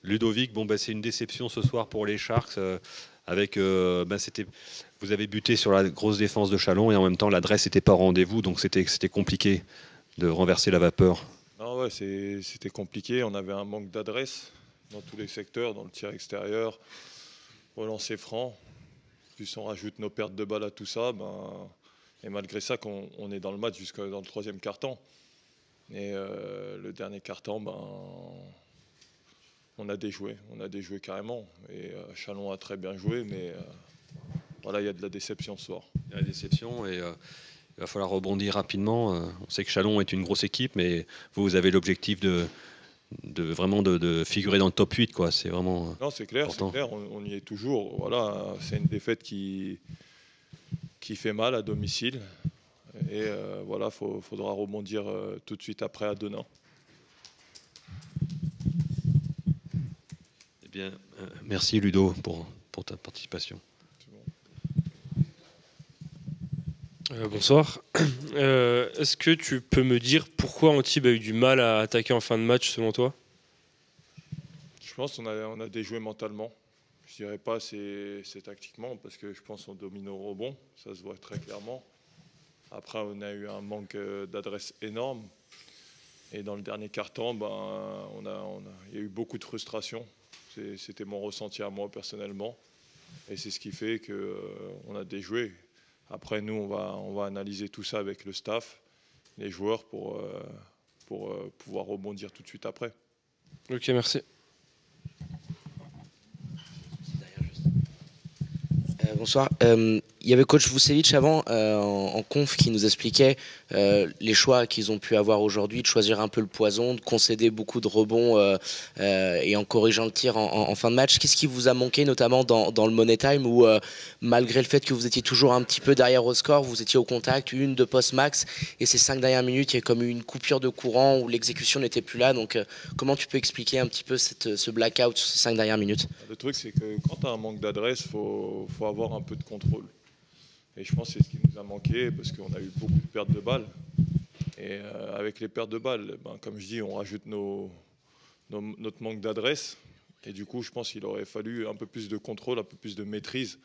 Ludovic, bon, c'est une déception ce soir pour les Sharks. Vous avez buté sur la grosse défense de Chalon et en même temps l'adresse n'était pas au rendez-vous, donc c'était compliqué de renverser la vapeur. Non, ouais, c'était compliqué. On avait un manque d'adresse dans tous les secteurs, dans le tir extérieur, au lancer franc. Plus on rajoute nos pertes de balles à tout ça, et malgré ça, on est dans le match jusqu'à dans le troisième quart-temps. Et le dernier quart-temps, on a déjoué carrément. Et Chalon a très bien joué, mais voilà, il y a de la déception ce soir. Il y a la déception et il va falloir rebondir rapidement. On sait que Chalon est une grosse équipe, mais vous avez l'objectif de figurer dans le top 8, quoi. C'est vraiment. Non, c'est clair, on y est toujours. Voilà, c'est une défaite qui fait mal à domicile. Et voilà, faudra rebondir tout de suite après à Denain. Eh bien, merci Ludo pour ta participation. Bonsoir. Est-ce que tu peux me dire pourquoi Antibes a eu du mal à attaquer en fin de match selon toi? Je pense qu'on a déjoué mentalement. Je dirais pas c'est tactiquement parce que je pense qu'on domine au rebond, ça se voit très clairement. Après on a eu un manque d'adresse énorme et dans le dernier quart-temps il y a eu beaucoup de frustration. C'était mon ressenti à moi personnellement et c'est ce qui fait qu'on a déjoué. Après, nous, on va analyser tout ça avec le staff, les joueurs, pour pouvoir rebondir tout de suite après. Ok, merci. Bonsoir. Il y avait coach Vucevic avant en conf qui nous expliquait les choix qu'ils ont pu avoir aujourd'hui, de choisir un peu le poison, de concéder beaucoup de rebonds et en corrigeant le tir en fin de match. Qu'est-ce qui vous a manqué notamment dans le Money Time où malgré le fait que vous étiez toujours un petit peu derrière au score, vous étiez au contact, 1-2 postes max et ces 5 dernières minutes, il y a comme une coupure de courant où l'exécution n'était plus là. Donc comment tu peux expliquer un petit peu ce blackout sur ces 5 dernières minutes? Le truc, c'est que quand tu as un manque d'adresse, il faut avoir un peu de contrôle. Et je pense que c'est ce qui nous a manqué parce qu'on a eu beaucoup de pertes de balles. Et avec les pertes de balles, comme je dis, on rajoute notre manque d'adresse. Et du coup, je pense qu'il aurait fallu un peu plus de contrôle, un peu plus de maîtrise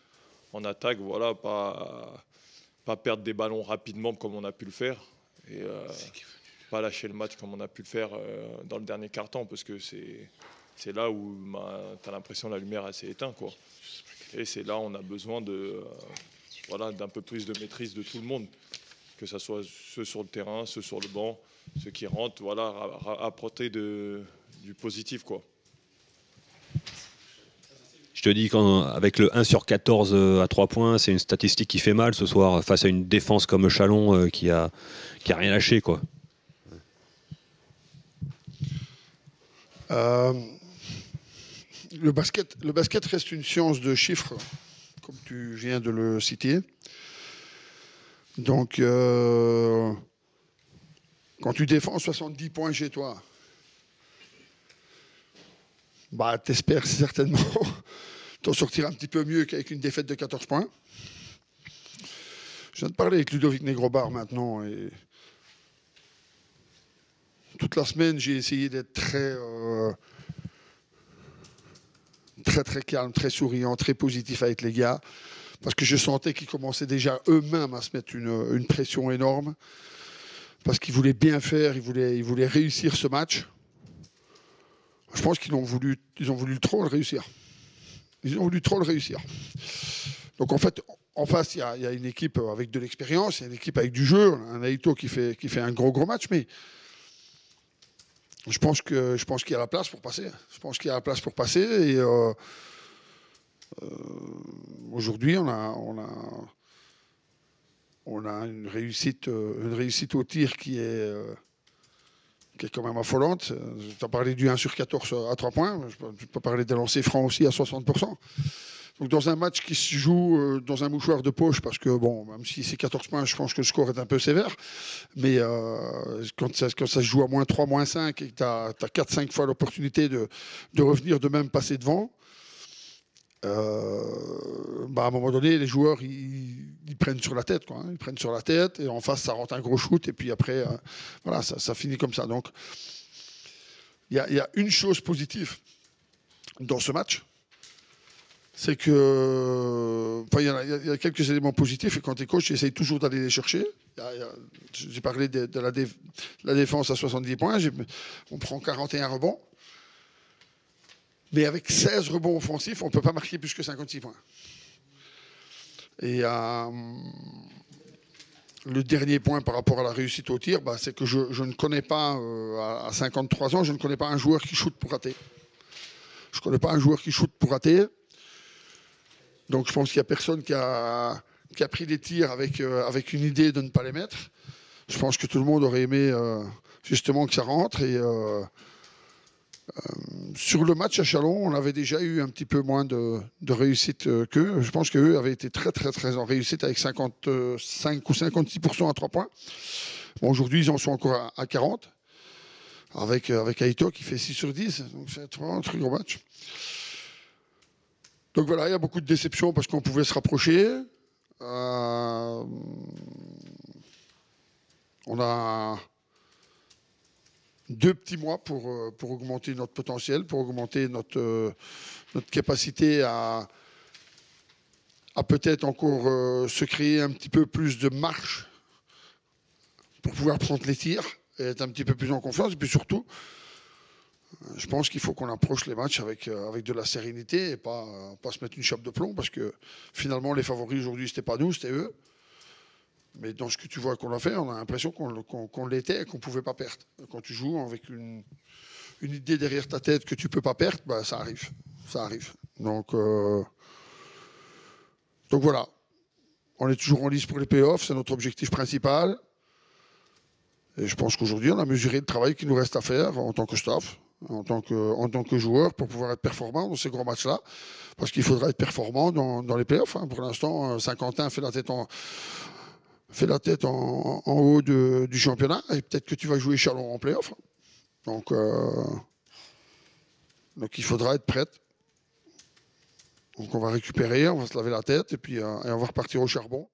en attaque. Voilà, pas perdre des ballons rapidement comme on a pu le faire. Et pas lâcher le match comme on a pu le faire dans le dernier quart-temps parce que c'est là où tu as l'impression que la lumière s'est éteinte, quoi. Et c'est là où on a besoin d'un peu plus de maîtrise de tout le monde, que ce soit ceux sur le terrain, ceux sur le banc, ceux qui rentrent, apporter du positif, quoi. Je te dis qu'avec le 1 sur 14 à 3 points, c'est une statistique qui fait mal ce soir face à une défense comme Chalon qui a rien lâché, quoi. Le basket reste une science de chiffres, comme tu viens de le citer. Donc, quand tu défends 70 points chez toi, t'espères certainement t'en sortir un petit peu mieux qu'avec une défaite de 14 points. Je viens de parler avec Ludovic Negrobar maintenant et toute la semaine, j'ai essayé d'être très calme, très souriant, très positif avec les gars, parce que je sentais qu'ils commençaient déjà eux-mêmes à se mettre une pression énorme, parce qu'ils voulaient bien faire, ils voulaient réussir ce match. Je pense qu'ils ont voulu trop le réussir. Ils ont voulu trop le réussir. Donc en fait, en face, il y a une équipe avec de l'expérience, il y a une équipe avec du jeu, un Aito qui fait un gros match, mais je pense qu'il y a la place pour passer. Je pense qu'il y a la place pour passer. Et aujourd'hui, on a une réussite au tir qui est quand même affolante. Tu as parlé du 1 sur 14 à 3 points. Je peux parler des lancers francs aussi à 60%. Donc dans un match qui se joue dans un mouchoir de poche, parce que bon, même si c'est 14 points, je pense que le score est un peu sévère, mais quand ça se joue à -3, -5 et que tu as 4-5 fois l'opportunité de revenir, de même passer devant, à un moment donné, les joueurs ils prennent sur la tête, quoi, hein. Ils prennent sur la tête et en face ça rentre un gros shoot et puis après voilà, ça finit comme ça. Donc il y a une chose positive, dans ce match. C'est que, enfin, il y a quelques éléments positifs et quand tu es coach, tu essayes toujours d'aller les chercher. J'ai parlé de la défense à 70 points, on prend 41 rebonds. Mais avec 16 rebonds offensifs, on ne peut pas marquer plus que 56 points. Et le dernier point par rapport à la réussite au tir, c'est que je ne connais pas, à 53 ans, je ne connais pas un joueur qui shoot pour rater. Je ne connais pas un joueur qui shoot pour rater. Donc je pense qu'il n'y a personne qui a pris des tirs avec une idée de ne pas les mettre. Je pense que tout le monde aurait aimé justement que ça rentre. Et sur le match à Châlons, on avait déjà eu un petit peu moins de réussite qu'eux. Je pense qu'eux avaient été très en réussite avec 55 ou 56% à 3 points. Bon, aujourd'hui, ils en sont encore à 40. Avec Aito qui fait 6 sur 10. Donc c'est vraiment un très gros match. Donc voilà, il y a beaucoup de déceptions parce qu'on pouvait se rapprocher. On a 2 petits mois pour augmenter notre potentiel, pour augmenter notre capacité à peut-être encore se créer un petit peu plus de marche pour pouvoir prendre les tirs et être un petit peu plus en confiance. Et puis surtout, je pense qu'il faut qu'on approche les matchs avec de la sérénité et pas se mettre une chape de plomb parce que finalement les favoris aujourd'hui c'était pas nous, c'était eux. Mais dans ce que tu vois qu'on a fait, on a l'impression qu'on l'était et qu'on ne pouvait pas perdre. Quand tu joues avec une idée derrière ta tête que tu ne peux pas perdre, ça arrive. Ça arrive. Donc voilà. On est toujours en lice pour les playoffs, c'est notre objectif principal. Et je pense qu'aujourd'hui, on a mesuré le travail qu'il nous reste à faire en tant que staff, en tant que joueur, pour pouvoir être performant dans ces gros matchs-là. Parce qu'il faudra être performant dans les playoffs. Pour l'instant, Saint-Quentin fait la tête en haut du championnat. Et peut-être que tu vas jouer Châlons en playoff. Donc il faudra être prête. Donc on va récupérer, on va se laver la tête et puis on va repartir au charbon.